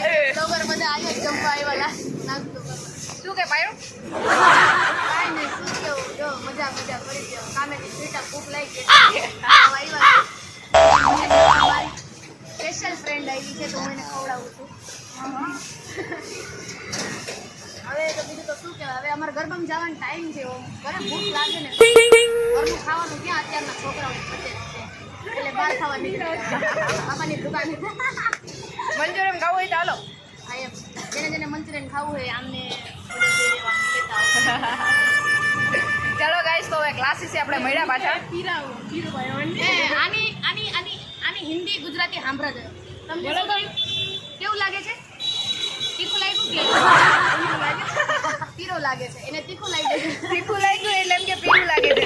Blogger બધા અહીંયા જમવા આવ્યા શું કે પાયું કાંઈ નહીં શું કેવું જો મજા કરી દો કામેથી સ્વીટા ખૂબ લાગી આવ્યા સ્પેશિયલ ફ્રેન્ડ આવી છે તો હું એને ખવડાવું છું હવે તો બીજું તો શું કહેવાય હવે અમારા ગરબામાં જવાનો ટાઈમ છે ઘરે ભૂખ લાગે ને ઘરનું ખાવાનું ક્યાં અત્યારના છોકરાઓને પચે છે એટલે બહાર ખાવા નીકળ્યા બાપાની દુકાન મંચુરિયન ખાવું હોય તો હાલો હા એમ જેને મંચુરિયન ખાવું હોય આમને ચલો ગાઈસ તો હવે ક્લાસીસ આપણે મળ્યા પાછા આની હિન્દી ગુજરાતી સાંભળો છો તમને કેવું લાગે છે તીખું લાગ્યું કે પીરો લાગે છે એને તીખું લાગ્યું તીખું લાગ્યું એટલે એમ કે પીળું લાગે છે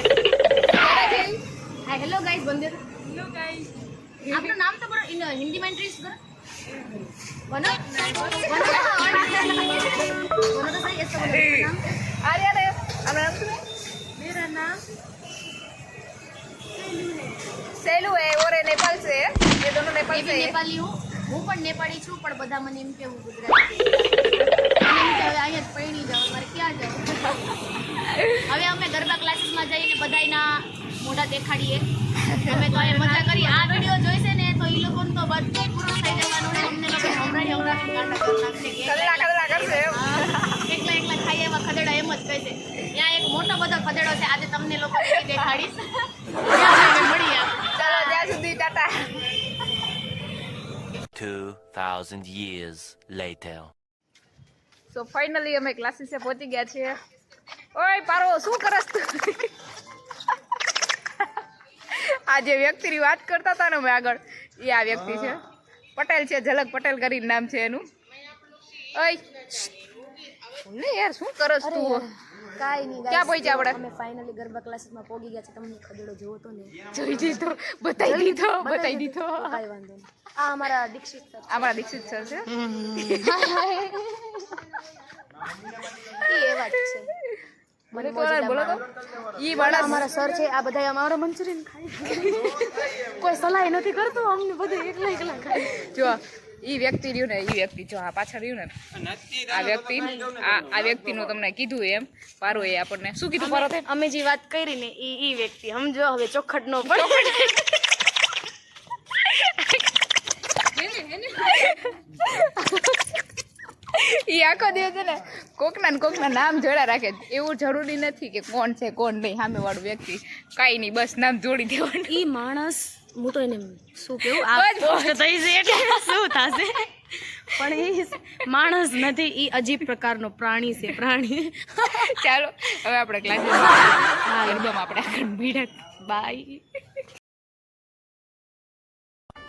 હા હેલો ગાઈસ બંદર હેલો ગાઈસ આપનું નામ તો બરો હિન્દી માં ઇન્ટ્રોડ્યુસ કરો બનો तो सही इसका नाम आर्या ने अपना नाम सुने मेरा नाम सेलू है और ये नेपाल से है ये दोनों नेपाल से है नेपाली હું પણ નેપાળી છું પણ બધા મને એમ કે હું ગુજરાતી હવે અહીંયા પૈણી જાવ મારે ક્યાં જાવ હવે અમે ગરબા ક્લાસીસમાં જઈને બધાયના મોઢા દેખાડીએ અમે તો અહીંયા મજા કરી આ વિડીયો જોઈશે ને તો એ લોકોને તો બધું પૂરું થઈ જવાનું ને અમને લોકો હમણાં ગાંડા કરી નાખશે કદલા કરશે એકલા ખાઈ એવા ખદેડા એમ જ કહે છે ત્યાં એક મોટો બધો ખદેડો છે આજે તમને લોકો દેખાડીશ મળીએ ચાલો ત્યાં સુધી Tata 2000 years later. So finally અમે ક્લાસીસે પહોંચી ગયા છીએ ઓય પારો શું કરસ તું આ જે વ્યક્તિની વાત કરતા હતા ને અમે આગળ એ આ વ્યક્તિ છે પટેલ છે ઝલક પટેલ કરીને નામ છે એનું ઓય ને યાર શું કરસ તું કાઈ નહીં ક્યાં પહોંચ્યા આપણે અમે ફાઇનલી ગરબા ક્લાસીસમાં પહોંચી ગયા છે તમને ખદેડો જોવો તો ને જોઈ દીધો બતાવી દીધો કાઈ વાંધો નહીં આ અમારા દીક્ષિત સર અમારા દીક્ષિત સર છે એ એવા જ છે મને બોલો તો ઈ વાળા અમારા સર છે આ બધા અમારો મંચુરિયન ખાય કોઈ સલાહ નથી કરતો અમને બધે એકલા ખાય જો ઈ વ્યક્તિ રહ્યું ને ઈ વ્યક્તિ જો આ પાછળ રહ્યું ને આ વ્યક્તિનું તમને કીધું એમ પારો એ આપણને શું કીધું પારો તે અમે જે વાત કરી ને ઈ વ્યક્તિ સમજો હવે ચોખટ નો પડે ઈ આખો દિવસ છે ને કોકના નામ જોડા રાખે એવું જરૂરી નથી કે કોણ છે કોણ નહીં સામે વાળું વ્યક્તિ કાંઈ નહીં બસ નામ જોડી દેવાનું ઈ માણસ હું તો એને શું કેવું આ પોસ્ટ થઈ છે એટલે શું થશે પણ એ માણસ નથી ઈ અજીબ પ્રકારનો પ્રાણી છે પ્રાણી ચાલો હવે આપણે ક્લાસીસ ગરબામાં આપણે આગળ ભીડક બાય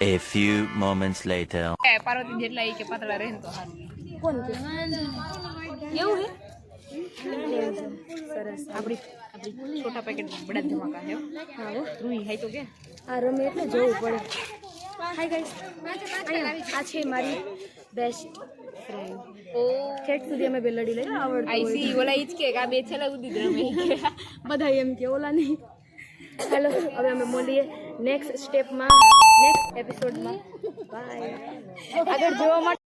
A few moments later. Parvati જેટલા ઈ કે પાતળા રહે તો હારું કોણ કે એવું હે સરસ આપણી છોટા પેકેટ બડા ધમાકા છે હા રૂઈ હાઈ તો કે આ રમે એટલે જોવું પડે હાય ગાઈસ આ છે મારી બેસ્ટ ફ્રેન્ડ ઓ ઠેઠ સુધી અમે બે લડી લઈએ આવડતું આઈ સી ઓલા ઈ જ કે આ બે છેલ્લા ઉદી રમે બધા એમ કે ઓલા નહીં હેલો હવે અમે મળીએ નેક્સ્ટ સ્ટેપમાં નેક્સ્ટ એપિસોડમાં બાય આગળ જોવા માટે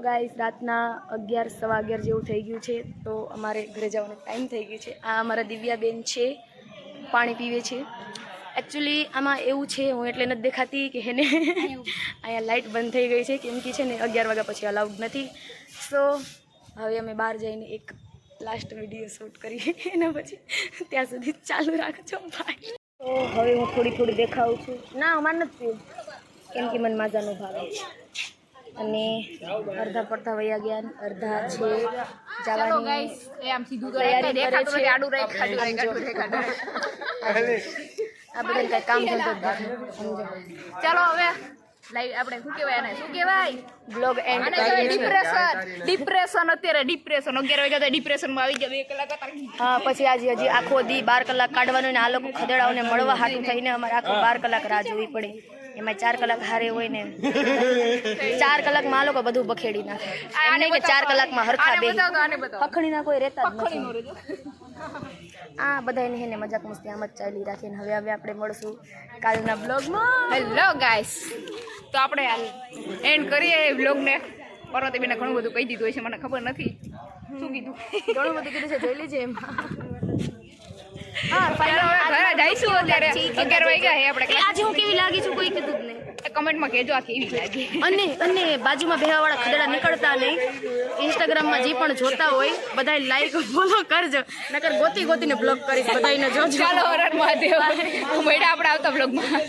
ગાઈસ રાતના 11 સવા 11 જેવું થઈ ગયું છે, તો અમારે ઘરે જવાનો ટાઈમ થઈ ગયો છે. આ અમારા દિવ્યાબેન છે, પાણી પીવે છે. એકચ્યુઅલી આમાં એવું છે, હું એટલે નથી દેખાતી કે એને અહીંયા લાઇટ બંધ થઈ ગઈ છે, કેમ કે છે ને 11 વાગ્યા પછી અલાઉડ નથી. સો હવે અમે બહાર જઈને એક લાસ્ટ વિડીયો શૂટ કરીએ, એના પછી ત્યાં સુધી ચાલુ રાખજો ભાઈ. તો હવે હું થોડી દેખાઉં છું. ના અમારે નથી પીવું, કેમ કે મને માજાનો ભાવે છે. અને અડધા પડતા વયા ગયા, અડધા છે જવાની આમ સીધું તો તૈયારી કરે દેખાતું છે. નથી, આડું રાખ, ખાડું રાખ, આડું રાખ, આડું રાખ. આ બધા કઈ કામ ધંધો જ નથી, સમજો. ચાલો હવે લાઈવ આપણે શું કહેવાય આને, શું કહેવાય બ્લોગ એન્ડ આને કહેવાય કરીએ છીએ. ડિપ્રેશન. અત્યારે ડિપ્રેશન 11 વાગ્યા તો ડિપ્રેશનમાં આવી ગયા, 2 કલાક હતા. હા, પછી હજી આખો દી 12 કલાક કાઢવાનો ને આ લોકો ખદેડાઓને મળવા હાટું થઈને અમારે આખો 12 કલાક રાહ જોવી પડે. એમાં 4 કલાક હારે હોય ને 4 કલાકમાં આ લોકો બધું બખેડી નાખે. એમ નહીં કે 4 કલાકમાં હરખા બે આને બતાવો. ખખણીના કોઈ રહેતા જ નથી. આ બધાને હેને મજાક મસ્તી આમ જ ચાલી રાખીને હવે આપણે મળશું કાલના બ્લોગમાં. હેલો ગાઈસ, તો આપણે એન્ડ કરીએ વ્લોગને. પર્વતીબેને ઘણું બધું કહી દીધું હોય છે, મને ખબર નથી શું કીધું. ઘણું બધું કીધું છે, જોઈ લેજે એમાં. ચાલો હવે ઘરે જઈશું. અત્યારે 11 વાગ્યા છે આપણે. આજે હું કેવી લાગી છું કોઈ કીધું જ નહીં. કમેન્ટમાં કહેજો આ કેવી લાગી. અને બાજુમાં બેહવાવાળા ખદેડા નીકળતા નહીં. ઇન્સ્ટાગ્રામમાં જે પણ જોતા હોય બધા લાઈક ફોલો કરજો, નકર ગોતીને બ્લોક કરીશ બધાને જોજો. ચાલો હર હર મહાદેવ. મળ્યા આપણે આવતા બ્લોગમાં.